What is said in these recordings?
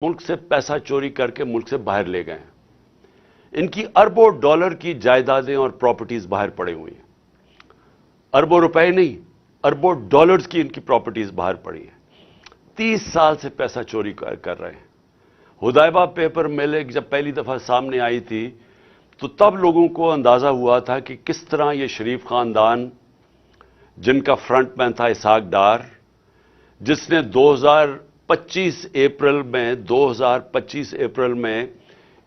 ملک سے پیسہ چوری کر کے ملک سے باہر لے گئے ہیں۔ ان کی اربوں ڈالر کی جائیدادیں اور پراپرٹیز باہر پڑے ہوئی ہیں۔ اربوں روپے نہیں، اربوں ڈالرز کی ان کی پراپرٹیز باہر پڑی ہیں۔ 30 سال سے پیسہ چوری کر رہے ہیں۔ حدیبیہ پیپر مل جب پہلی دفعہ سامنے آئی تھی تو تب لوگوں کو اندازہ ہوا تھا کہ کس طرح یہ شریف خاندان، جن کا فرنٹ مین تھا اسحاق ڈار، جس نے 2025 اپریل میں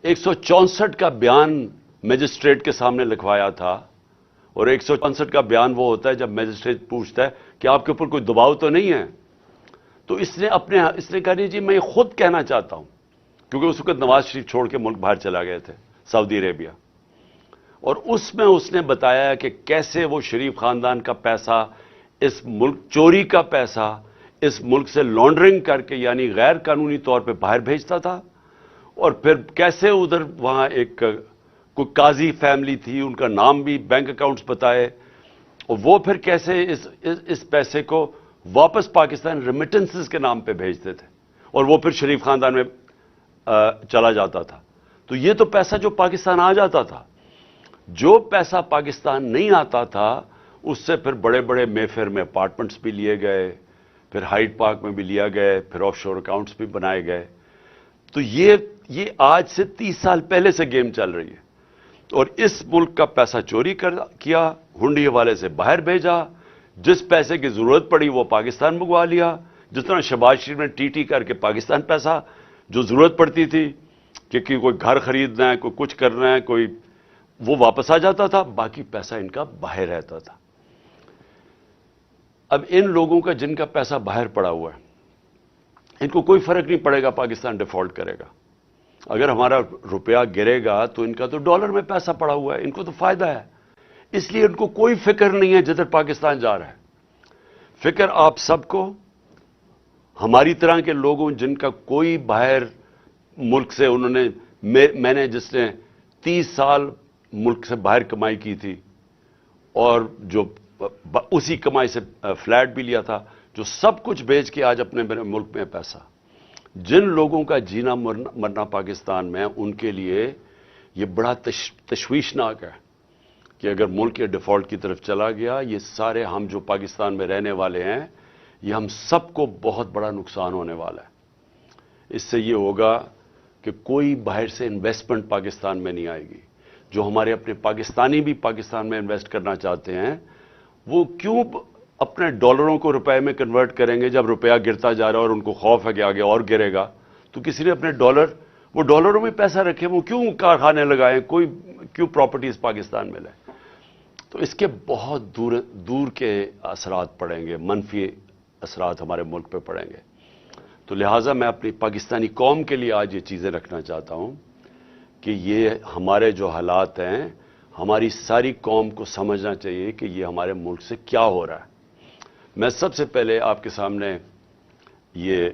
164 کا بیان میجسٹریٹ کے سامنے لکھوایا تھا، اور 164 کا بیان وہ ہوتا ہے جب میجسٹریٹ پوچھتا ہے کہ آپ کے اوپر کوئی دباؤ تو نہیں ہے، تو اس نے کہا نہیں جی میں یہ خود کہنا چاہتا ہوں، کیونکہ اس وقت نواز شریف چھوڑ کے ملک باہر چلا گئے تھے سعودی عربیہ، اور اس میں اس نے بتایا کہ کیسے وہ شریف خاندان کا پیسہ، اس ملک چوری کا پیسہ اس ملک سے لانڈرنگ کر کے یعنی غیر قانونی طور پہ باہر بھیجتا تھا، اور پھر کیسے ادھر وہاں ایک کوئی قاضی فیملی تھی، ان کا نام بھی بینک اکاؤنٹس بتائے، اور وہ پھر کیسے اس پیسے کو واپس پاکستان ریمیٹنسز کے نام پہ بھیجتے تھے، اور وہ پھر شریف خاندان میں چلا جاتا تھا۔ تو یہ تو پیسہ جو پاکستان آ جاتا تھا، جو پیسہ پاکستان نہیں آتا تھا اس سے پھر بڑے بڑے مے فیئر میں اپارٹمنٹس بھی لیے گئے، پھر ہائیڈ پارک میں بھی لیا گئے، پھر آف شور اکاؤنٹس بھی بنائے گئے۔ تو یہ آج سے 30 سال پہلے سے گیم چل رہی ہے، اور اس ملک کا پیسہ چوری کیا، ہنڈی حوالے سے باہر بھیجا، جس پیسے کی ضرورت پڑی وہ پاکستان منگوا لیا، جس طرح شہباز شریف نے ٹی کر کے پاکستان پیسہ جو ضرورت پڑتی تھی کہ کوئی گھر خریدنا ہے، کوئی کچھ کرنا ہے، کوئی وہ واپس آ جاتا تھا، باقی پیسہ ان کا باہر رہتا تھا۔ اب ان لوگوں کا جن کا پیسہ باہر پڑا ہوا ہے، ان کو کوئی فرق نہیں پڑے گا پاکستان ڈیفالٹ کرے گا۔ اگر ہمارا روپیہ گرے گا تو ان کا تو ڈالر میں پیسہ پڑا ہوا ہے، ان کو تو فائدہ ہے، اس لیے ان کو کوئی فکر نہیں ہے جدھر پاکستان جا رہا ہے۔ فکر آپ سب کو، ہماری طرح کے لوگوں جن کا کوئی باہر ملک سے انہوں نے میں نے جس نے 30 سال ملک سے باہر کمائی کی تھی، اور جو اسی کمائی سے فلیٹ بھی لیا تھا، جو سب کچھ بیچ کے آج اپنے ملک میں پیسہ، جن لوگوں کا جینا مرنا پاکستان میں، ان کے لیے یہ بڑا تشویشناک ہے کہ اگر ملک یہ ڈیفالٹ کی طرف چلا گیا، یہ سارے ہم جو پاکستان میں رہنے والے ہیں، یہ ہم سب کو بہت بڑا نقصان ہونے والا ہے۔ اس سے یہ ہوگا کہ کوئی باہر سے انویسٹمنٹ پاکستان میں نہیں آئے گی۔ جو ہمارے اپنے پاکستانی بھی پاکستان میں انویسٹ کرنا چاہتے ہیں، وہ کیوں اپنے ڈالروں کو روپے میں کنورٹ کریں گے جب روپیہ گرتا جا رہا ہے اور ان کو خوف ہے کہ آگے اور گرے گا؟ تو کسی نے اپنے وہ ڈالروں میں پیسہ رکھے، وہ کیوں کارخانے لگائیں، کوئی کیوں پراپرٹیز پاکستان میں لائیں؟ تو اس کے بہت دور کے اثرات پڑیں گے، منفی اثرات ہمارے ملک پہ پڑیں گے۔ تو لہٰذا میں اپنی پاکستانی قوم کے لیے آج یہ چیزیں رکھنا چاہتا ہوں کہ یہ ہمارے جو حالات ہیں، ہماری ساری قوم کو سمجھنا چاہیے کہ یہ ہمارے ملک سے کیا ہو رہا ہے۔ میں سب سے پہلے آپ کے سامنے یہ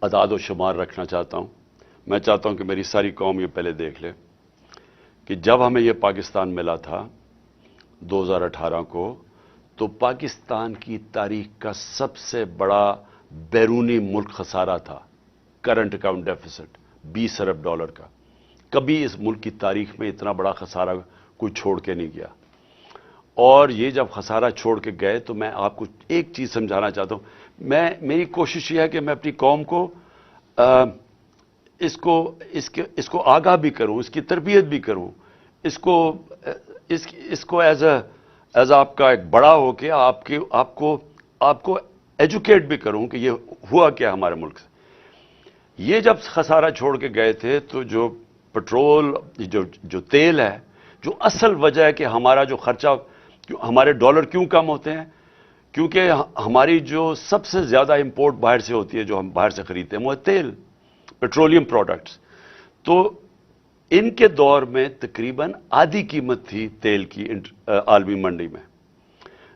اعداد و شمار رکھنا چاہتا ہوں۔ میں چاہتا ہوں کہ میری ساری قوم یہ پہلے دیکھ لے کہ جب ہمیں یہ پاکستان ملا تھا 2018 کو، تو پاکستان کی تاریخ کا سب سے بڑا بیرونی ملک خسارہ تھا، کرنٹ اکاؤنٹ ڈیفیسٹ 20 ارب ڈالر کا۔ کبھی اس ملک کی تاریخ میں اتنا بڑا خسارہ کوئی چھوڑ کے نہیں گیا، اور یہ جب خسارہ چھوڑ کے گئے تو میں آپ کو ایک چیز سمجھانا چاہتا ہوں۔ میری کوشش یہ ہے کہ میں اپنی قوم کو اس کو آگاہ بھی کروں، اس کی تربیت بھی کروں، اس کو ایز آپ کا ایک بڑا ہو کے آپ کو ایجوکیٹ بھی کروں کہ یہ ہوا کیا ہمارے ملک سے۔ یہ جب خسارہ چھوڑ کے گئے تھے تو جو پٹرول، جو تیل ہے، جو اصل وجہ ہے کہ ہمارا جو خرچہ، ہمارے ڈالر کیوں کم ہوتے ہیں، کیونکہ ہماری جو سب سے زیادہ امپورٹ باہر سے ہوتی ہے، جو ہم باہر سے خریدتے ہیں، وہ ہے تیل، پیٹرولیم پروڈکٹس۔ تو ان کے دور میں تقریباً آدھی قیمت تھی تیل کی عالمی منڈی میں۔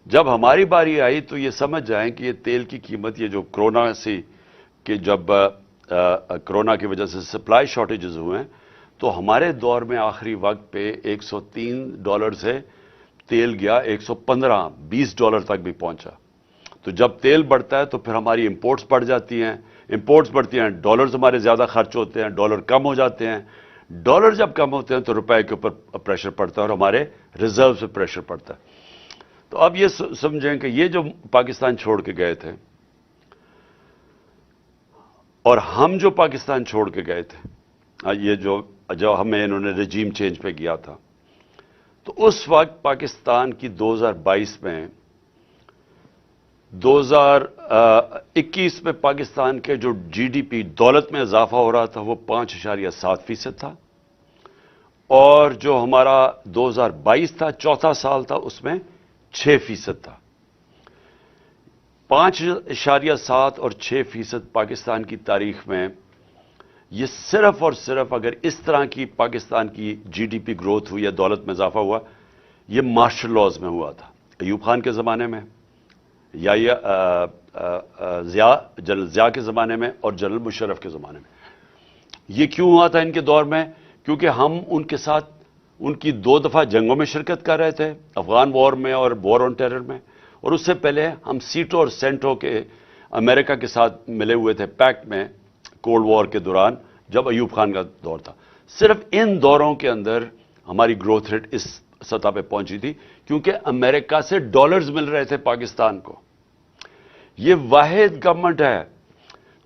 جب ہماری باری آئی تو یہ سمجھ جائیں کہ یہ تیل کی قیمت، یہ جو جب کرونا کی وجہ سے سپلائی شارٹیجز ہوئے ہیں، تو ہمارے دور میں آخری وقت پہ $103 سے تیل گیا 115-20 ڈالر تک بھی پہنچا۔ تو جب تیل بڑھتا ہے تو پھر ہماری امپورٹس بڑھ جاتی ہیں، امپورٹس بڑھتی ہیں، ڈالرز ہمارے زیادہ خرچ ہوتے ہیں، ڈالر کم ہو جاتے ہیں. ڈالر جب کم ہوتے ہیں تو روپے کے اوپر پریشر پڑتا ہے اور ہمارے ریزرو پہ پریشر پڑتا ہے. تو اب یہ سمجھیں کہ یہ جو پاکستان چھوڑ کے گئے تھے اور ہم جو پاکستان چھوڑ کے گئے تھے، یہ جو ہمیں انہوں نے رجیم چینج پہ کیا تھا، تو اس وقت پاکستان کی 2022 میں 2021 میں پاکستان کے جو جی ڈی پی دولت میں اضافہ ہو رہا تھا وہ 5.7% تھا، اور جو ہمارا 2022 تھا، چوتھا سال تھا، اس میں 6% تھا. 5.7 اور 6% پاکستان کی تاریخ میں یہ صرف اور صرف اگر اس طرح کی پاکستان کی جی ڈی پی گروتھ ہوئی یا دولت میں اضافہ ہوا، یہ مارشل لاز میں ہوا تھا، ایوب خان کے زمانے میں یا جنرل ضیاء کے زمانے میں اور جنرل مشرف کے زمانے میں. یہ کیوں ہوا تھا ان کے دور میں؟ کیونکہ ہم ان کے ساتھ ان کی 2 دفعہ جنگوں میں شرکت کر رہے تھے، افغان وار میں اور وار آن ٹیرر میں، اور اس سے پہلے ہم سیٹو اور سینٹو کے امریکہ کے ساتھ ملے ہوئے تھے پیکٹ میں کولڈ وار کے دوران جب ایوب خان کا دور تھا. صرف ان دوروں کے اندر ہماری گروتھ ریٹ اس سطح پہ پہنچی تھی کیونکہ امریکہ سے ڈالرز مل رہے تھے پاکستان کو. یہ واحد گورنمنٹ ہے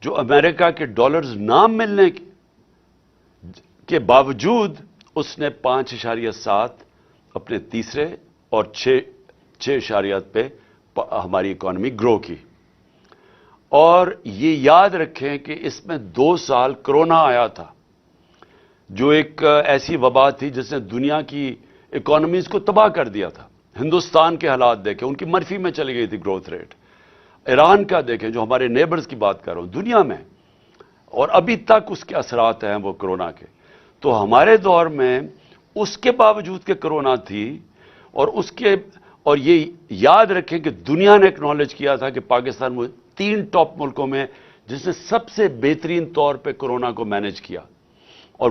جو امریکہ کے ڈالرز نہ ملنے کے باوجود اس نے 5.7 اپنے تیسرے اور 6.8 پہ ہماری اکانومی گرو کی. اور یہ یاد رکھیں کہ اس میں 2 سال کرونا آیا تھا جو ایک ایسی وبا تھی جس نے دنیا کی اکانومیز کو تباہ کر دیا تھا. ہندوستان کے حالات دیکھیں، ان کی منفی میں چلی گئی تھی گروتھ ریٹ. ایران کا دیکھیں جو ہمارے نیبرز کی بات کر رہا ہوں دنیا میں، اور ابھی تک اس کے اثرات ہیں وہ کرونا کے. تو ہمارے دور میں اس کے باوجود کہ کرونا تھی اور یہ یاد رکھیں کہ دنیا نے اکنالج کیا تھا کہ پاکستان وہ 3 ٹاپ ملکوں میں جس نے سب سے بہترین طور پہ کرونا کو مینج کیا. اور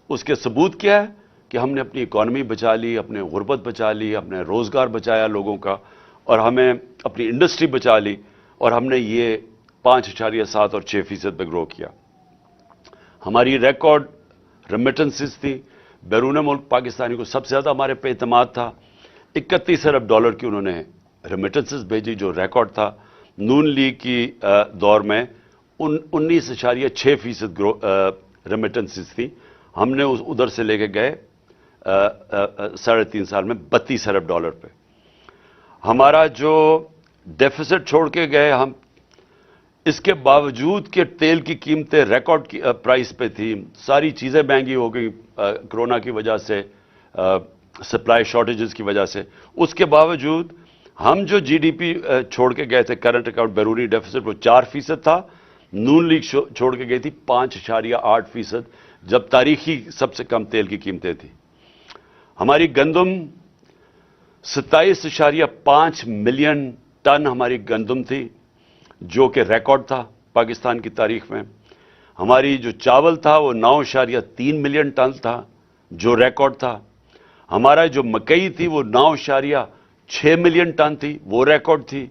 اس کے ثبوت کیا ہے کہ ہم نے اپنی اکانومی بچا لی، اپنے غربت بچا لی، اپنے روزگار بچایا لوگوں کا، اور ہمیں اپنی انڈسٹری بچا لی، اور ہم نے یہ 5.7 اور 6% پہ گرو کیا. ہماری ریکارڈ ریمیٹنسز تھی، بیرون ملک پاکستانی کو سب سے زیادہ ہمارے پہ اعتماد تھا. 31 ارب ڈالر کی انہوں نے ریمیٹنسز بھیجی جو ریکارڈ تھا. نون لیگ کی دور میں 19.6% ریمیٹنسز تھی. ہم نے ادھر سے لے کے گئے 3.5 سال میں 32 ارب ڈالر پہ. ہمارا جو ڈیفیسٹ چھوڑ کے گئے ہم، اس کے باوجود کہ تیل کی قیمتیں ریکارڈ کی پرائس پہ تھی، ساری چیزیں مہنگی ہو گئی کرونا کی وجہ سے، سپلائی شارٹیجز کی وجہ سے، اس کے باوجود ہم جو جی ڈی پی چھوڑ کے گئے تھے کرنٹ اکاؤنٹ بیرونی ڈیفیسٹ وہ 4% تھا. نون لیگ چھوڑ کے گئی تھی 5.8%، جب تاریخی سب سے کم تیل کی قیمتیں تھیں. ہماری گندم 27.5 ملین ٹن ہماری گندم تھی جو کہ ریکارڈ تھا پاکستان کی تاریخ میں. ہماری جو چاول تھا وہ 9.3 ملین ٹن تھا جو ریکارڈ تھا. ہمارا جو مکئی تھی وہ 9.6 ملین ٹن تھی، وہ ریکارڈ تھی.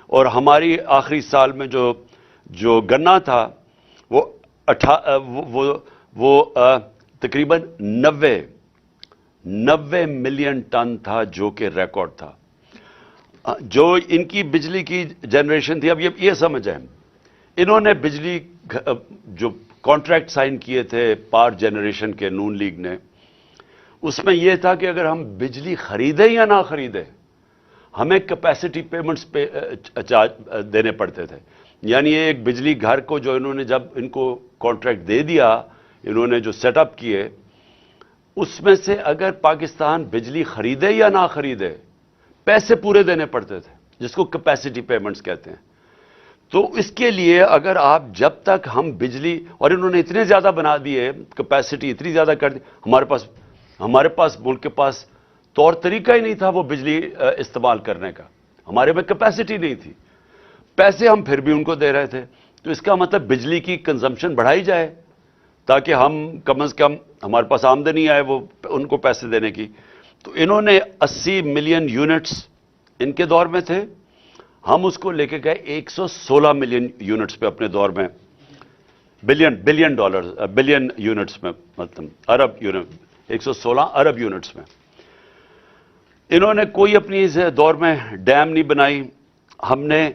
اور ہماری آخری سال میں جو گنا تھا وہ تقریباً 90 ملین ٹن تھا جو کہ ریکارڈ تھا. جو ان کی بجلی کی جنریشن تھی، اب یہ سمجھیں انہوں نے بجلی جو کانٹریکٹ سائن کیے تھے پاور جنریشن کے نون لیگ نے، اس میں یہ تھا کہ اگر ہم بجلی خریدیں یا نہ خریدیں ہمیں کیپیسٹی پیمنٹس پہ دینے پڑتے تھے. یعنی ایک بجلی گھر کو جو انہوں نے جب ان کو کانٹریکٹ دے دیا، انہوں نے جو سیٹ اپ کیے، اس میں سے اگر پاکستان بجلی خریدے یا نہ خریدے پیسے پورے دینے پڑتے تھے، جس کو کیپیسٹی پیمنٹس کہتے ہیں. تو اس کے لیے اگر آپ جب تک ہم بجلی، اور انہوں نے اتنے زیادہ بنا دیے، کیپیسٹی اتنی زیادہ کر دی، ہمارے پاس ملک کے پاس طور طریقہ ہی نہیں تھا وہ بجلی استعمال کرنے کا. ہمارے میں کیپیسٹی نہیں تھی، پیسے ہم پھر بھی ان کو دے رہے تھے. تو اس کا مطلب بجلی کی کنزمپشن بڑھائی جائے تاکہ ہم کم از کم ہمارے پاس آمدنی آئے وہ ان کو پیسے دینے کی. تو انہوں نے 80 ملین یونٹس ان کے دور میں تھے. ہم اس کو لے کے گئے 116 ملین یونٹس پہ اپنے دور میں، بلین یونٹس میں، مطلب ارب یونٹ، 116 ارب یونٹس میں۔ انہوں نے کوئی اپنی اس دور میں ڈیم نہیں بنائی۔ ہم نے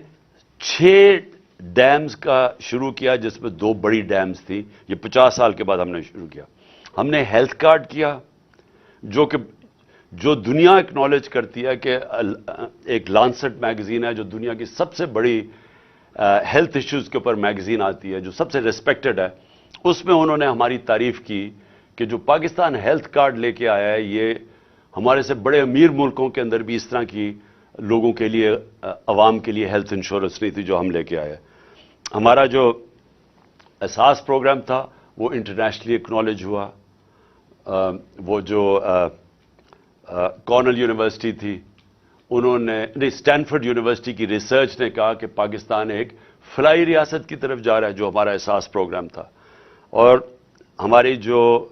6 ڈیمز کا شروع کیا، جس میں 2 بڑی ڈیمز تھی۔ یہ 50 سال کے بعد ہم نے شروع کیا۔ ہم نے ہیلتھ کارڈ کیا، جو دنیا اکنالج کرتی ہے کہ ایک لانسٹ میگزین ہے جو دنیا کی سب سے بڑی ہیلتھ ایشوز کے اوپر میگزین آتی ہے، جو سب سے ریسپیکٹڈ ہے، اس میں انہوں نے ہماری تعریف کی کہ جو پاکستان ہیلتھ کارڈ لے کے آیا ہے، یہ ہمارے سے بڑے امیر ملکوں کے اندر بھی اس طرح کی لوگوں کے لیے، عوام کے لیے ہیلتھ انشورنس نہیں تھی جو ہم لے کے آئے۔ ہمارا جو اساس پروگرام تھا وہ انٹرنیشنلی اکنالج ہوا۔ وہ جو کارنل یونیورسٹی تھی، انہوں نے اسٹینفورڈ یونیورسٹی کی ریسرچ نے کہا کہ پاکستان ایک فلائی ریاست کی طرف جا رہا ہے، جو ہمارا اساس پروگرام تھا۔ اور ہماری جو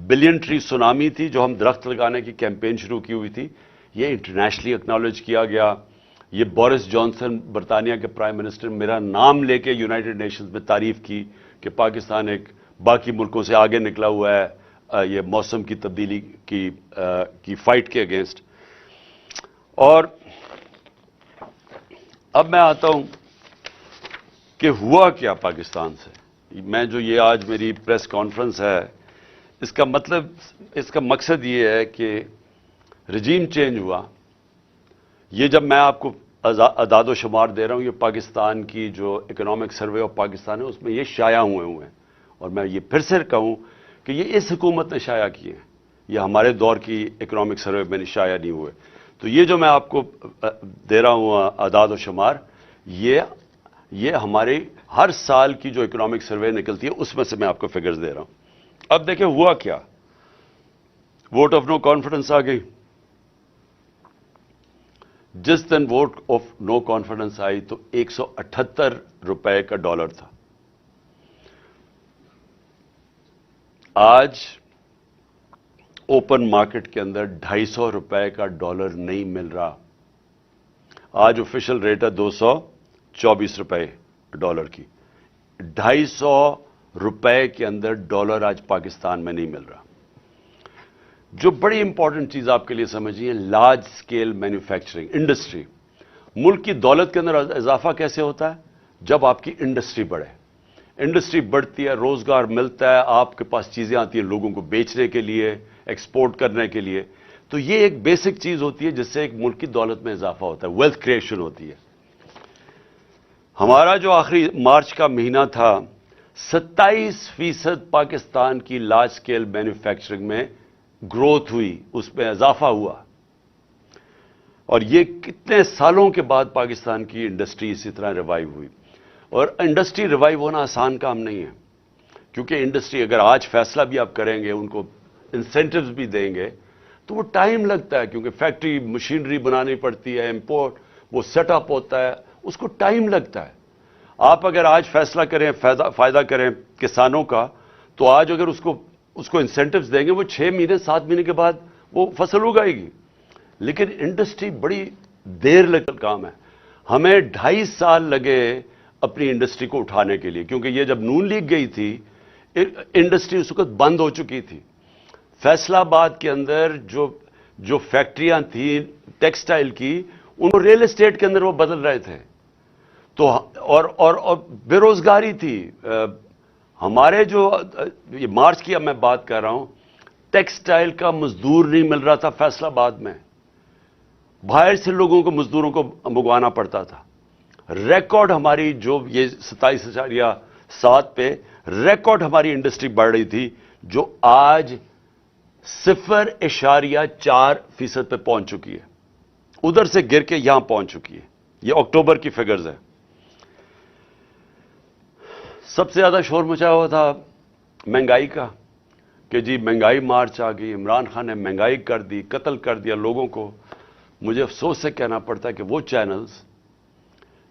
بلین ٹری سونامی تھی، جو ہم درخت لگانے کی کیمپین شروع کی ہوئی تھی، یہ انٹرنیشنلی اکنالج کیا گیا۔ یہ بورس جانسن، برطانیہ کے پرائم منسٹر، میرا نام لے کے یونائٹڈ نیشنز میں تعریف کی کہ پاکستان ایک باقی ملکوں سے آگے نکلا ہوا ہے یہ موسم کی تبدیلی کی فائٹ کے اگینسٹ۔ اور اب میں آتا ہوں کہ ہوا کیا پاکستان سے۔ میں جو یہ آج میری پریس کانفرنس ہے، اس کا مقصد یہ ہے کہ رجیم چینج ہوا۔ یہ جب میں آپ کو اعداد و شمار دے رہا ہوں، یہ پاکستان کی جو اکنامک سروے آف پاکستان ہے، اس میں یہ شائع ہوئے ہیں۔ اور میں یہ پھر سے کہوں کہ یہ اس حکومت نے شائع کیے ہیں، یہ ہمارے دور کی اکنامک سروے میں شائع نہیں ہوئے۔ تو یہ جو میں آپ کو دے رہا ہوں اعداد و شمار، یہ ہماری ہر سال کی جو اکنامک سروے نکلتی ہے اس میں سے میں آپ کو فگرز دے رہا ہوں۔ اب دیکھیں ہوا کیا۔ ووٹ آف نو کانفیڈنس آ گئی۔ جس دن ووٹ آف نو کانفیڈنس آئی تو 178 روپے کا ڈالر تھا۔ آج اوپن مارکیٹ کے اندر 250 روپے کا ڈالر نہیں مل رہا۔ آج آفیشل ریٹ ہے 224 روپے ڈالر کی۔ 250 روپے کے اندر ڈالر آج پاکستان میں نہیں مل رہا۔ جو بڑی امپورٹنٹ چیز آپ کے لیے سمجھیے، لارج سکیل مینوفیکچرنگ انڈسٹری۔ ملک کی دولت کے اندر اضافہ کیسے ہوتا ہے؟ جب آپ کی انڈسٹری بڑھے۔ انڈسٹری بڑھتی ہے، روزگار ملتا ہے، آپ کے پاس چیزیں آتی ہیں لوگوں کو بیچنے کے لیے، ایکسپورٹ کرنے کے لیے۔ تو یہ ایک بیسک چیز ہوتی ہے جس سے ایک ملک کی دولت میں اضافہ ہوتا ہے، ویلتھ کریشن ہوتی ہے۔ ہمارا جو آخری مارچ کا مہینہ تھا، 27% پاکستان کی لارج سکیل مینوفیکچرنگ میں گروتھ ہوئی، اس میں اضافہ ہوا۔ اور یہ کتنے سالوں کے بعد پاکستان کی انڈسٹری اسی طرح ریوائیو ہوئی۔ اور انڈسٹری ریوائیو ہونا آسان کام نہیں ہے، کیونکہ انڈسٹری اگر آج فیصلہ بھی آپ کریں گے، ان کو انسینٹیوز بھی دیں گے، تو وہ ٹائم لگتا ہے، کیونکہ فیکٹری مشینری بنانی پڑتی ہے، امپورٹ، وہ سیٹ اپ ہوتا ہے، اس کو ٹائم لگتا ہے۔ آپ اگر آج فیصلہ کریں، فائدہ کریں کسانوں کا، تو آج اگر اس کو انسینٹیوز دیں گے، وہ 6 مہینے 7 مہینے کے بعد وہ فصل اگائے گی۔ لیکن انڈسٹری بڑی دیر لگتا کام ہے۔ ہمیں 2.5 سال لگے اپنی انڈسٹری کو اٹھانے کے لیے، کیونکہ یہ جب نون لیگ گئی تھی، انڈسٹری اس وقت بند ہو چکی تھی۔ فیصل آباد کے اندر جو فیکٹریاں تھیں ٹیکسٹائل کی، ان کو ریل اسٹیٹ کے اندر وہ بدل رہے تھے۔ تو اور بے روزگاری تھی۔ ہمارے جو یہ مارچ کی اب میں بات کر رہا ہوں، ٹیکسٹائل کا مزدور نہیں مل رہا تھا فیصل آباد میں، باہر سے لوگوں کو مزدوروں کو منگوانا پڑتا تھا۔ ریکارڈ ہماری جو یہ 27.7 پہ ریکارڈ ہماری انڈسٹری بڑھ رہی تھی، جو آج 0.4% پہ پہنچ چکی ہے، ادھر سے گر کے یہاں پہنچ چکی ہے۔ یہ اکتوبر کی فگرز ہے۔ سب سے زیادہ شور مچا ہوا تھا مہنگائی کا، کہ جی مہنگائی مارچ آ گئی، عمران خان نے مہنگائی کر دی، قتل کر دیا لوگوں کو۔ مجھے افسوس سے کہنا پڑتا ہے کہ وہ چینلز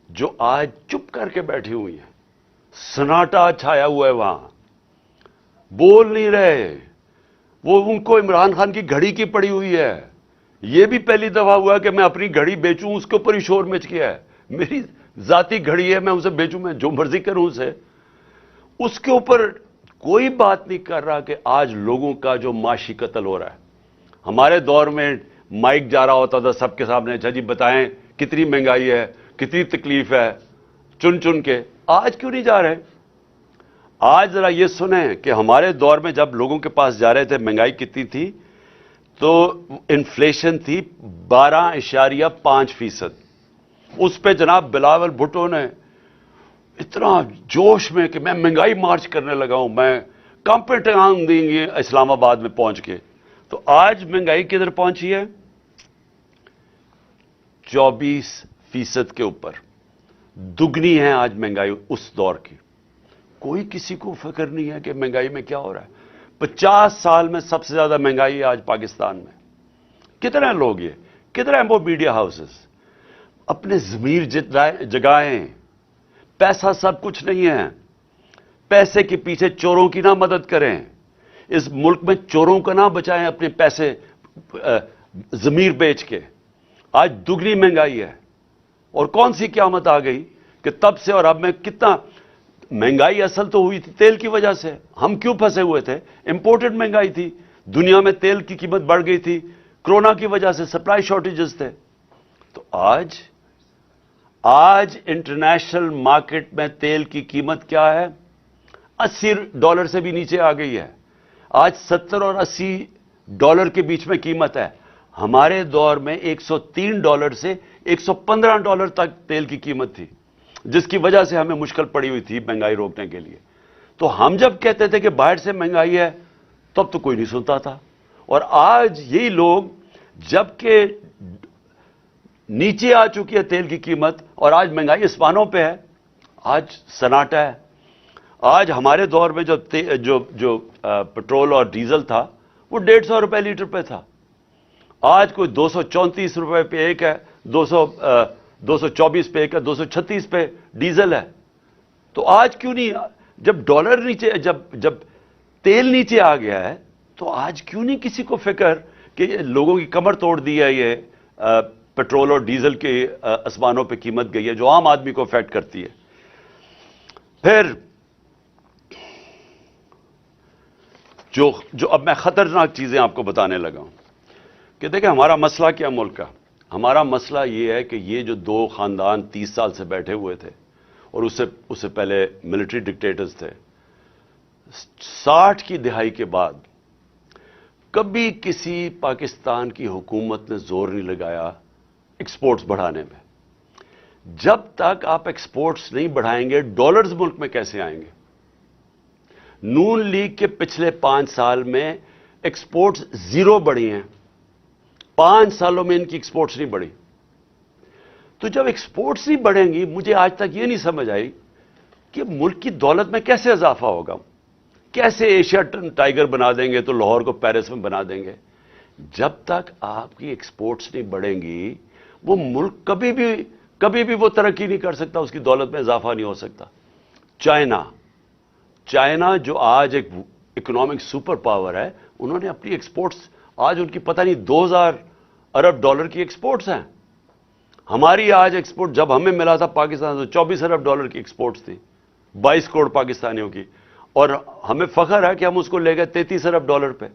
جو آج چپ کر کے بیٹھی ہوئی ہیں، سناٹا چھایا ہوا ہے وہاں، بول نہیں رہے، وہ ان کو عمران خان کی گھڑی کی پڑی ہوئی ہے۔ یہ بھی پہلی دفعہ ہوا کہ میں اپنی گھڑی بیچوں، اس کے اوپر ہی شور مچ گیا ہے۔ میری ذاتی گھڑی ہے, میں اسے بیچوں, میں جو مرضی کروں اسے. اس کے اوپر کوئی بات نہیں کر رہا کہ آج لوگوں کا جو معاشی قتل ہو رہا ہے. ہمارے دور میں مائک جا رہا ہوتا تھا سب کے سامنے, اچھا جی بتائیں کتنی مہنگائی ہے, کتنی تکلیف ہے, چن چن کے. آج کیوں نہیں جا رہے؟ آج ذرا یہ سنیں کہ ہمارے دور میں جب لوگوں کے پاس جا رہے تھے مہنگائی کتنی تھی, تو انفلیشن تھی 12.5%. اس پہ جناب بلاول بھٹو نے اتنا جوش میں کہ میں مہنگائی مارچ کرنے لگا ہوں, میں کانپے ٹنگ دیں گے اسلام آباد میں پہنچ کے. تو آج مہنگائی کدھر پہنچی ہے؟ 24% کے اوپر. دگنی ہے آج مہنگائی اس دور کی. کوئی کسی کو فکر نہیں ہے کہ مہنگائی میں کیا ہو رہا ہے. 50 سال میں سب سے زیادہ مہنگائی ہے آج پاکستان میں. کتنے لوگ یہ, کتنے وہ میڈیا ہاؤسز اپنے ضمیر جگائیں. پیسہ سب کچھ نہیں ہے. پیسے کے پیچھے چوروں کی نہ مدد کریں. اس ملک میں چوروں کا نہ بچائیں اپنے پیسے ضمیر بیچ کے. آج دگنی مہنگائی ہے. اور کون سی قیامت آ گئی کہ تب سے اور اب میں کتنا مہنگائی اصل تو ہوئی تھی تیل کی وجہ سے. ہم کیوں پھنسے ہوئے تھے؟ امپورٹڈ مہنگائی تھی. دنیا میں تیل کی قیمت بڑھ گئی تھی کرونا کی وجہ سے, سپلائی شارٹیجز تھے. تو آج انٹرنیشنل مارکیٹ میں تیل کی قیمت کیا ہے؟ $80 سے بھی نیچے آ گئی ہے. آج $70 اور $80 کے بیچ میں قیمت ہے. ہمارے دور میں $103 سے $115 تک تیل کی قیمت تھی, جس کی وجہ سے ہمیں مشکل پڑی ہوئی تھی مہنگائی روکنے کے لیے. تو ہم جب کہتے تھے کہ باہر سے مہنگائی ہے تب تو کوئی نہیں سنتا تھا. اور آج یہی لوگ جب کہ نیچے آ چکی ہے تیل کی قیمت اور آج مہنگائی اسمانوں پہ ہے, آج سناٹا ہے. آج ہمارے دور میں جو پٹرول اور ڈیزل تھا وہ $150 لیٹر پہ تھا. آج کوئی $234 پہ ایک ہے, 224 پہ ایک ہے, 236 پہ ڈیزل ہے. تو آج کیوں نہیں, جب ڈالر نیچے, جب تیل نیچے آ گیا ہے تو آج کیوں نہیں کسی کو فکر کہ لوگوں کی کمر توڑ دی ہے یہ پٹرول اور ڈیزل کے اسمانوں پہ قیمت گئی ہے جو عام آدمی کو افیکٹ کرتی ہے. پھر جو اب میں خطرناک چیزیں آپ کو بتانے لگا ہوں کہ دیکھیں ہمارا مسئلہ کیا ملک کا. ہمارا مسئلہ یہ ہے کہ یہ جو 2 خاندان 30 سال سے بیٹھے ہوئے تھے اور اس سے پہلے ملٹری ڈکٹیٹرز تھے, 60 کی دہائی کے بعد کبھی کسی پاکستان کی حکومت نے زور نہیں لگایا ایکسپورٹس بڑھانے میں. جب تک آپ ایکسپورٹس نہیں بڑھائیں گے ڈالرز ملک میں کیسے آئیں گے؟ نون لیگ کے پچھلے 5 سال میں ایکسپورٹس 0 بڑھی ہیں. 5 سالوں میں ان کی ایکسپورٹس نہیں بڑھی. تو جب ایکسپورٹس نہیں بڑھیں گی, مجھے آج تک یہ نہیں سمجھ آئی کہ ملک کی دولت میں کیسے اضافہ ہوگا. کیسے ایشیا ٹائیگر بنا دیں گے تو لاہور کو پیرس میں بنا دیں گے. جب تک آپ کی ایکسپورٹس نہیں بڑھیں گی وہ ملک کبھی بھی وہ ترقی نہیں کر سکتا, اس کی دولت میں اضافہ نہیں ہو سکتا. چائنا جو آج ایک اکنامک سپر پاور ہے, انہوں نے اپنی ایکسپورٹس آج ان کی پتہ نہیں $2,000 ارب کی ایکسپورٹس ہیں. ہماری آج ایکسپورٹ جب ہمیں ملا تھا پاکستان تو $24 ارب کی ایکسپورٹس تھی 22 کروڑ پاکستانیوں کی, اور ہمیں فخر ہے کہ ہم اس کو لے گئے $33 ارب پہ,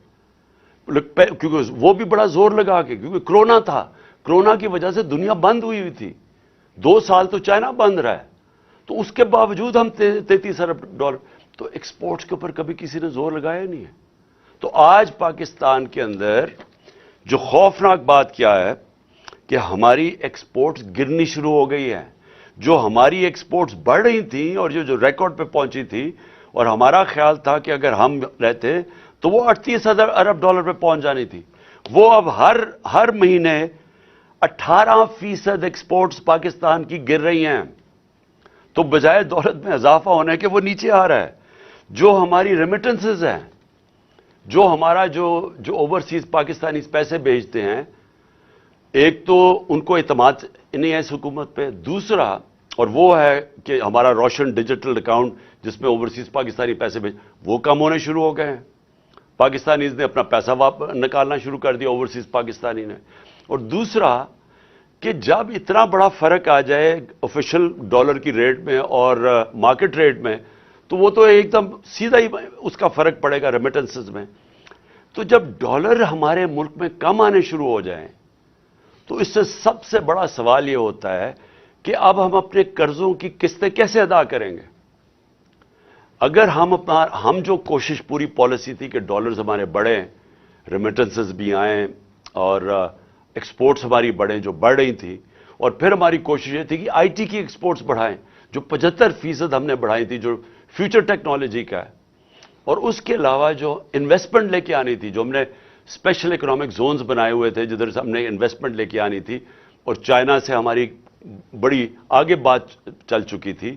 کیونکہ وہ بھی بڑا زور لگا کے, کیونکہ کرونا تھا. کرونا کی وجہ سے دنیا بند ہوئی تھی, 2 سال تو چائنا بند رہا ہے, تو اس کے باوجود ہم $33 ارب. تو ایکسپورٹس کے اوپر کبھی کسی نے زور لگایا نہیں ہے. تو آج پاکستان کے اندر جو خوفناک بات کیا ہے کہ ہماری ایکسپورٹس گرنی شروع ہو گئی ہے. جو ہماری ایکسپورٹس بڑھ رہی تھیں اور جو ریکارڈ پہ پہنچی تھی, اور ہمارا خیال تھا کہ اگر ہم رہتے تو وہ $38 ارب پہ پہنچ جانی تھی, وہ اب ہر مہینے 18% ایکسپورٹس پاکستان کی گر رہی ہیں. تو بجائے دولت میں اضافہ ہونے کے وہ نیچے آ رہا ہے. جو ہماری ریمیٹنسز ہیں, جو ہمارا جو اوورسیز پاکستانی پیسے بھیجتے ہیں, ایک تو ان کو اعتماد نہیں ہے اس حکومت پہ, دوسرا اور وہ ہے کہ ہمارا روشن ڈیجیٹل اکاؤنٹ جس میں اوورسیز پاکستانی پیسے وہ کم ہونے شروع ہو گئے ہیں. پاکستانیز نے اپنا پیسہ نکالنا شروع کر دیا اوورسیز پاکستانی نے. اور دوسرا کہ جب اتنا بڑا فرق آ جائے آفیشل ڈالر کی ریٹ میں اور مارکیٹ ریٹ میں، تو وہ تو ایک دم سیدھا ہی اس کا فرق پڑے گا ریمیٹنسز میں. تو جب ڈالر ہمارے ملک میں کم آنے شروع ہو جائیں تو اس سے سب سے بڑا سوال یہ ہوتا ہے کہ اب ہم اپنے قرضوں کی قسطیں کیسے ادا کریں گے. اگر ہم جو کوشش پوری پالیسی تھی کہ ڈالرز ہمارے بڑھیں، ریمیٹنسز بھی آئیں اور ایکسپورٹس ہماری بڑھیں جو بڑھ رہی تھی، اور پھر ہماری کوشش یہ تھی کہ آئی ٹی کی ایکسپورٹس بڑھائیں جو 75% ہم نے بڑھائی تھی، جو فیوچر ٹیکنالوجی کا ہے، اور اس کے علاوہ جو انویسٹمنٹ لے کے آنی تھی، جو ہم نے اسپیشل اکنامک زونز بنائے ہوئے تھے جدھر سے ہم نے انویسٹمنٹ لے کے آنی تھی، اور چائنا سے ہماری بڑی آگے بات چل چکی تھی.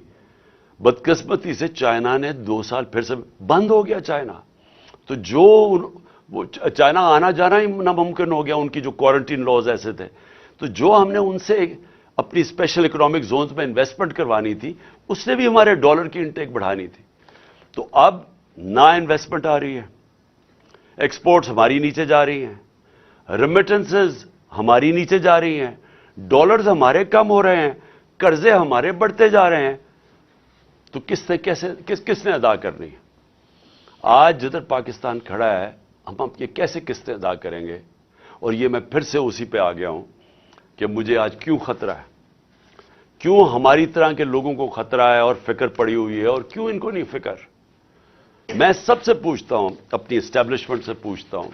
بدقسمتی سے چائنا نے 2 سال پھر سے بند ہو گیا چائنا. تو جو وہ چائنا آنا جانا ہی ناممکن ہو گیا، ان کی جو کوارنٹین لاز ایسے تھے. تو جو ہم نے ان سے اپنی اسپیشل اکنامک زونز میں انویسٹمنٹ کروانی تھی، اس نے بھی ہمارے ڈالر کی انٹیک بڑھانی تھی. تو اب نہ انویسٹمنٹ آ رہی ہے، ایکسپورٹس ہماری نیچے جا رہی ہیں، ریمیٹنسز ہماری نیچے جا رہی ہیں، ڈالرز ہمارے کم ہو رہے ہیں، قرضے ہمارے بڑھتے جا رہے ہیں. تو کس نے ادا کرنی ہے؟ آج جدھر پاکستان کھڑا ہے، ہم یہ کیسے قسطیں ادا کریں گے؟ اور یہ میں پھر سے اسی پہ آ گیا ہوں کہ مجھے آج کیوں خطرہ ہے، کیوں ہماری طرح کے لوگوں کو خطرہ ہے اور فکر پڑی ہوئی ہے، اور کیوں ان کو نہیں فکر. میں سب سے پوچھتا ہوں، اپنی اسٹیبلشمنٹ سے پوچھتا ہوں،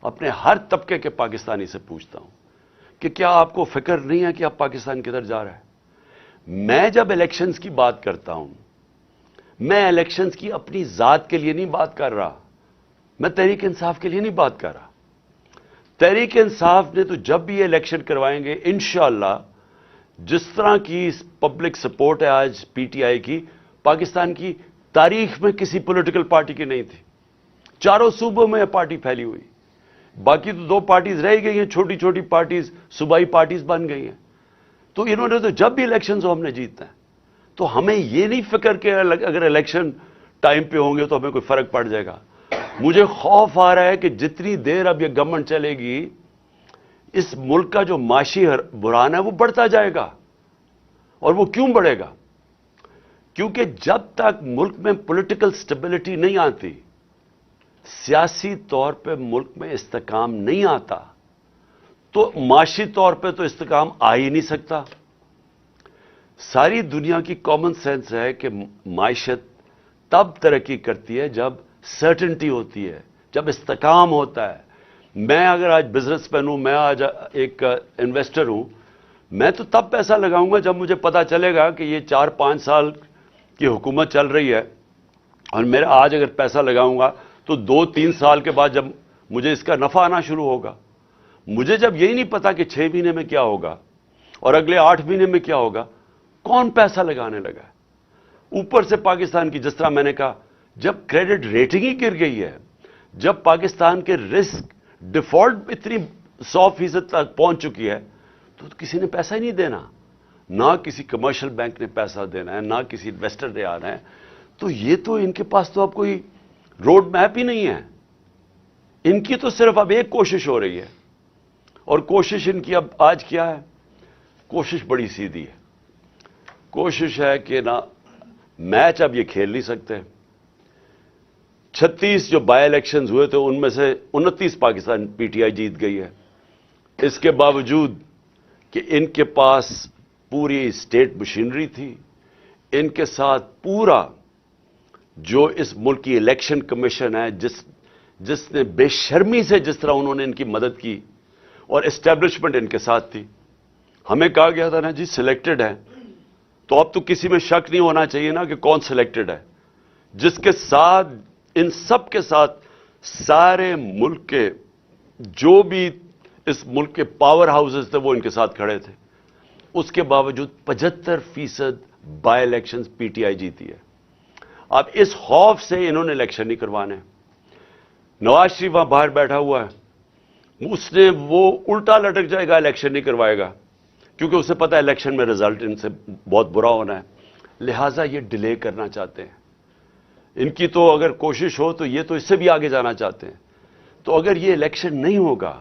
اپنے ہر طبقے کے پاکستانی سے پوچھتا ہوں کہ کیا آپ کو فکر نہیں ہے کہ آپ پاکستان کدھر جا رہا ہے؟ میں جب الیکشنز کی بات کرتا ہوں، میں الیکشنز کی اپنی ذات کے لیے نہیں بات کر رہا، میں تحریک انصاف کے لیے نہیں بات کر رہا. تحریک انصاف نے تو جب بھی یہ الیکشن کروائیں گے انشاءاللہ، جس طرح کی پبلک سپورٹ ہے آج پی ٹی آئی کی، پاکستان کی تاریخ میں کسی پولیٹیکل پارٹی کی نہیں تھی. چاروں صوبوں میں پارٹی پھیلی ہوئی، باقی تو 2 پارٹیز رہ گئی ہیں، چھوٹی چھوٹی پارٹیز، صوبائی پارٹیز بن گئی ہیں. تو انہوں نے تو جب بھی الیکشنز ہو ہم نے جیتنا ہے. تو ہمیں یہ نہیں فکر کہ اگر الیکشن ٹائم پہ ہوں گے تو ہمیں کوئی فرق پڑ جائے گا. مجھے خوف آ رہا ہے کہ جتنی دیر اب یہ گورنمنٹ چلے گی، اس ملک کا جو معاشی بحران ہے وہ بڑھتا جائے گا. اور وہ کیوں بڑھے گا؟ کیونکہ جب تک ملک میں پولیٹیکل سٹیبلٹی نہیں آتی، سیاسی طور پہ ملک میں استحکام نہیں آتا، تو معاشی طور پہ تو استحکام آ ہی نہیں سکتا. ساری دنیا کی کامن سینس ہے کہ معیشت تب ترقی کرتی ہے جب سرٹنٹی ہوتی ہے، جب استحکام ہوتا ہے. میں اگر آج بزنس مین ہوں، میں آج ایک انویسٹر ہوں، میں تو تب پیسہ لگاؤں گا جب مجھے پتا چلے گا کہ یہ 4-5 سال کی حکومت چل رہی ہے، اور میرا آج اگر پیسہ لگاؤں گا تو 2-3 سال کے بعد جب مجھے اس کا نفع آنا شروع ہوگا. مجھے جب یہی نہیں پتا کہ 6 مہینے میں کیا ہوگا اور اگلے 8 مہینے میں کیا ہوگا، کون پیسہ لگانے لگا ہے؟ اوپر سے پاکستان کی، جس طرح میں نے کہا، جب کریڈٹ ریٹنگ ہی گر گئی ہے، جب پاکستان کے رسک ڈیفالٹ اتنی 100% تک پہنچ چکی ہے، تو کسی نے پیسہ ہی نہیں دینا. نہ کسی کمرشل بینک نے پیسہ دینا ہے، نہ کسی انویسٹر نے آنا ہے. تو یہ تو ان کے پاس تو اب کوئی روڈ میپ ہی نہیں ہے. ان کی تو صرف اب ایک کوشش ہو رہی ہے، اور کوشش ان کی اب آج کیا ہے؟ کوشش بڑی سیدھی ہے. کوشش ہے کہ نہ میچ اب یہ کھیل نہیں سکتے. 36 جو بائی الیکشنز ہوئے تھے ان میں سے 29 پاکستان پی ٹی آئی جیت گئی ہے. اس کے باوجود کہ ان کے پاس پوری اسٹیٹ مشینری تھی، ان کے ساتھ پورا جو اس ملک کی الیکشن کمیشن ہے، جس نے بے شرمی سے جس طرح انہوں نے ان کی مدد کی، اور اسٹیبلشمنٹ ان کے ساتھ تھی. ہمیں کہا گیا تھا نا جی سلیکٹڈ ہے، تو اب تو کسی میں شک نہیں ہونا چاہیے نا کہ کون سلیکٹڈ ہے. جس کے ساتھ، ان سب کے ساتھ، سارے ملک کے جو بھی اس ملک کے پاور ہاؤسز تھے وہ ان کے ساتھ کھڑے تھے. اس کے باوجود 75% by elections P T I جیتی ہے. اب اس خوف سے انہوں نے الیکشن نہیں کروانے. نواز شریف وہاں باہر بیٹھا ہوا ہے، اس نے وہ الٹا لٹک جائے گا، الیکشن نہیں کروائے گا، کیونکہ اسے پتا ہے الیکشن میں رزلٹ ان سے بہت برا ہونا ہے. لہٰذا یہ ڈیلے کرنا چاہتے ہیں. ان کی تو اگر کوشش ہو تو یہ تو اس سے بھی آگے جانا چاہتے ہیں. تو اگر یہ الیکشن نہیں ہوگا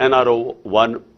NRO 1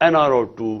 NRO 2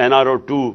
NRO 2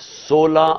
16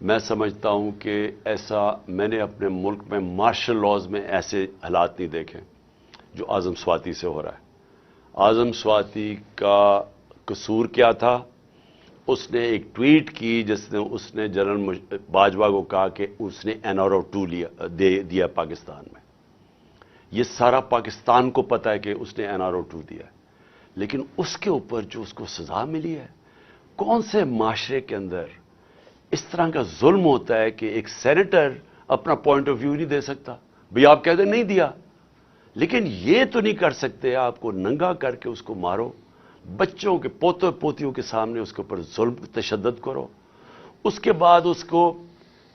میں سمجھتا ہوں کہ ایسا میں نے اپنے ملک میں مارشل لاز میں ایسے حالات نہیں دیکھے جو اعظم سواتی سے ہو رہا ہے۔ اعظم سواتی کا قصور کیا تھا؟ اس نے ایک ٹویٹ کی جس نے اس نے جنرل باجوہ کو کہا کہ اس نے NRO 2 دیا پاکستان میں۔ یہ سارا پاکستان کو پتا ہے کہ اس نے NRO 2 دیا ہے، لیکن اس کے اوپر جو اس کو سزا ملی ہے، کون سے معاشرے کے اندر اس طرح کا ظلم ہوتا ہے کہ ایک سینیٹر اپنا پوائنٹ آف ویو نہیں دے سکتا؟ بھئی آپ کہتے ہیں نہیں دیا، لیکن یہ تو نہیں کر سکتے آپ کو ننگا کر کے اس کو مارو، بچوں کے پوتوں پوتیوں کے سامنے اس کے اوپر ظلم تشدد کرو، اس کے بعد اس کو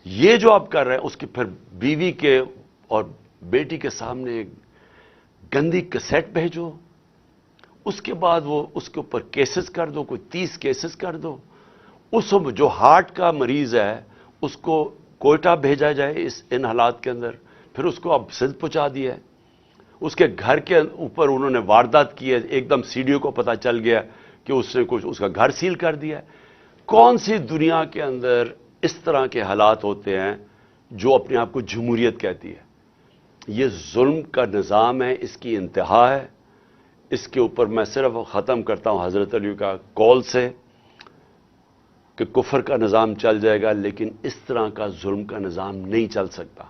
یہ جو آپ کر رہے ہیں اس کی پھر بیوی کے اور بیٹی کے سامنے گندی کیسٹ بھیجو، اس کے بعد وہ اس کے اوپر کیسز کر دو، کوئی 30 کیسز کر دو، اس جو ہارٹ کا مریض ہے اس کو کوئٹہ بھیجا جائے ان حالات کے اندر، پھر اس کو اب سندھ پہنچا دیا ہے، اس کے گھر کے اوپر انہوں نے واردات کی ہے، ایک دم CDO کو پتا چل گیا کہ اس نے کچھ اس کا گھر سیل کر دیا ہے۔ کون سی دنیا کے اندر اس طرح کے حالات ہوتے ہیں جو اپنے آپ کو جمہوریت کہتی ہے؟ یہ ظلم کا نظام ہے، اس کی انتہا ہے۔ اس کے اوپر میں صرف ختم کرتا ہوں حضرت علی کا قول سے کہ کفر کا نظام چل جائے گا لیکن اس طرح کا ظلم کا نظام نہیں چل سکتا۔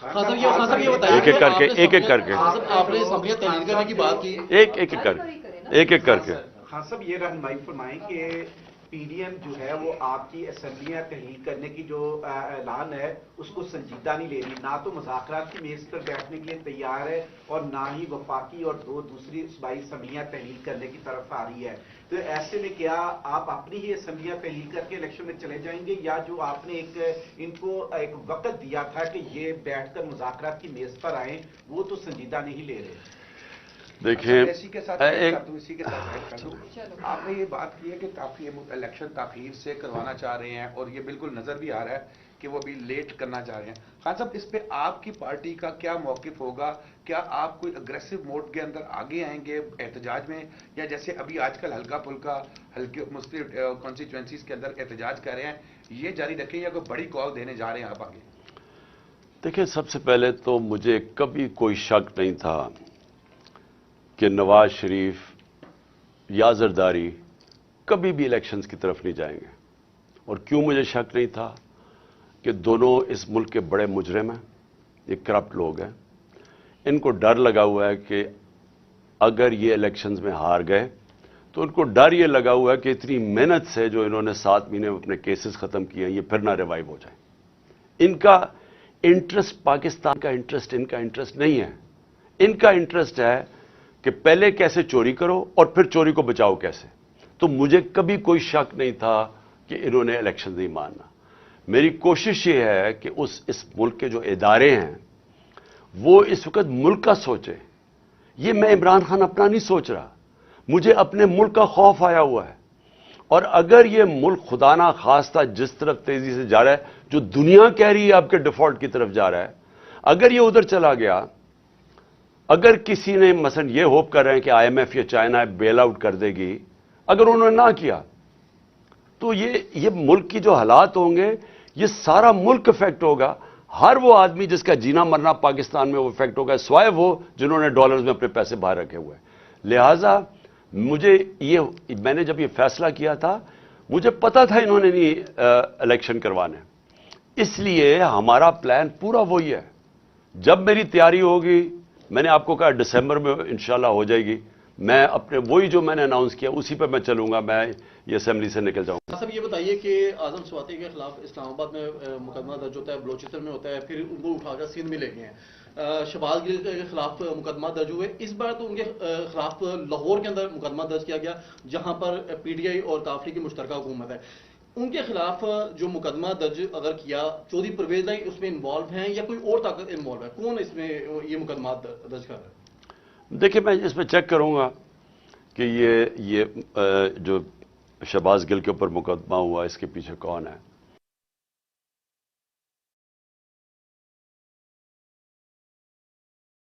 ایک ایک کر کے ایک ایک کر کے آپ نے اسمبلیاں تحلیل کرنے کی بات کی، ایک ایک کر کے ایک ایک کر کے خان صاحب یہ رہنمائی فرمائیں کہ PDM جو ہے وہ آپ کی اسمبلیاں تحلیل کرنے کی جو اعلان ہے اس کو سنجیدہ نہیں لے رہی، نہ تو مذاکرات کی میز پر بیٹھنے کے لیے تیار ہے اور نہ ہی وفاقی اور دوسری صوبائی اسمبلیاں تحلیل کرنے کی طرف آ رہی ہے۔ تو ایسے میں کیا آپ اپنی ہی اسمبلیاں تحلیل کر کے الیکشن میں چلے جائیں گے، یا جو آپ نے ان کو ایک وقت دیا تھا کہ یہ بیٹھ کر مذاکرات کی میز پر آئیں وہ تو سنجیدہ نہیں لے رہے؟ دیکھیں اسی کے ساتھ آپ نے یہ بات کی ہے کہ کافی الیکشن تاخیر سے کروانا چاہ رہے ہیں اور یہ بالکل نظر بھی آ رہا ہے کہ وہ ابھی لیٹ کرنا چاہ رہے ہیں۔ خان صاحب اس پہ آپ کی پارٹی کا کیا موقف ہوگا؟ کیا آپ کوئی اگریسو موڈ کے اندر آگے آئیں گے احتجاج میں، یا جیسے ابھی آج کل ہلکا پھلکا ہلکے مختلف کانسٹیچوئنسیز کے اندر احتجاج کر رہے ہیں، یہ جاری رکھیں یا کوئی بڑی کال دینے جا رہے ہیں آپ آگے؟ دیکھیں، سب سے پہلے تو مجھے کبھی کوئی شک نہیں تھا کہ نواز شریف یا زرداری کبھی بھی الیکشنز کی طرف نہیں جائیں گے۔ اور کیوں مجھے شک نہیں تھا؟ کہ دونوں اس ملک کے بڑے مجرم ہیں، یہ کرپٹ لوگ ہیں، ان کو ڈر لگا ہوا ہے کہ اگر یہ الیکشنز میں ہار گئے تو ان کو ڈر یہ لگا ہوا ہے کہ اتنی محنت سے جو انہوں نے 7 مہینے میں اپنے کیسز ختم کیے ہیں یہ پھر نہ ریوائیو ہو جائیں۔ ان کا انٹرسٹ پاکستان کا انٹرسٹ ان کا انٹرسٹ نہیں ہے، ان کا انٹرسٹ ہے کہ پہلے کیسے چوری کرو اور پھر چوری کو بچاؤ کیسے۔ تو مجھے کبھی کوئی شک نہیں تھا کہ انہوں نے الیکشن نہیں ماننا۔ میری کوشش یہ ہے کہ اس ملک کے جو ادارے ہیں وہ اس وقت ملک کا سوچیں۔ یہ میں عمران خان اپنا نہیں سوچ رہا، مجھے اپنے ملک کا خوف آیا ہوا ہے، اور اگر یہ ملک خدا نہ خواستہ جس طرف تیزی سے جا رہا ہے، جو دنیا کہہ رہی ہے آپ کے ڈیفالٹ کی طرف جا رہا ہے، اگر یہ ادھر چلا گیا، اگر کسی نے مثلا یہ ہوپ کر رہے ہیں کہ IMF یا چائنا بیل آؤٹ کر دے گی، اگر انہوں نے نہ کیا تو یہ ملک کی جو حالات ہوں گے یہ سارا ملک افیکٹ ہوگا۔ ہر وہ آدمی جس کا جینا مرنا پاکستان میں وہ افیکٹ ہوگا، سوائے وہ جنہوں نے ڈالرز میں اپنے پیسے باہر رکھے ہوئے ہیں۔ لہٰذا میں نے جب یہ فیصلہ کیا تھا مجھے پتا تھا انہوں نے نہیں الیکشن کروانے، اس لیے ہمارا پلان پورا وہی ہے۔ جب میری تیاری ہوگی، میں نے آپ کو کہا دسمبر میں انشاءاللہ ہو جائے گی، میں اپنے وہی جو میں نے اناؤنس کیا اسی پہ میں چلوں گا، میں یہ اسمبلی سے نکل جاؤں گا۔ صاحب یہ بتائیے کہ اعظم سواتی کے خلاف اسلام آباد میں مقدمہ درج ہوتا ہے، بلوچستان میں ہوتا ہے، پھر ان کو اٹھا کر سندھ میں لے گئے ہیں، شہباز گل کے خلاف مقدمہ درج ہوئے، اس بار تو ان کے خلاف لاہور کے اندر مقدمہ درج کیا گیا جہاں پر PTI اور کافلی کی مشترکہ حکومت ہے۔ ان کے خلاف جو مقدمہ درج اگر کیا، چودھری پرویز لائی اس میں انوالو ہیں یا کوئی اور طاقت انوالو ہے؟ کون اس میں یہ مقدمات درج کر رہا ہے؟ دیکھیں، میں اس پہ چیک کروں گا کہ یہ جو شہباز گل کے اوپر مقدمہ ہوا اس کے پیچھے کون ہے۔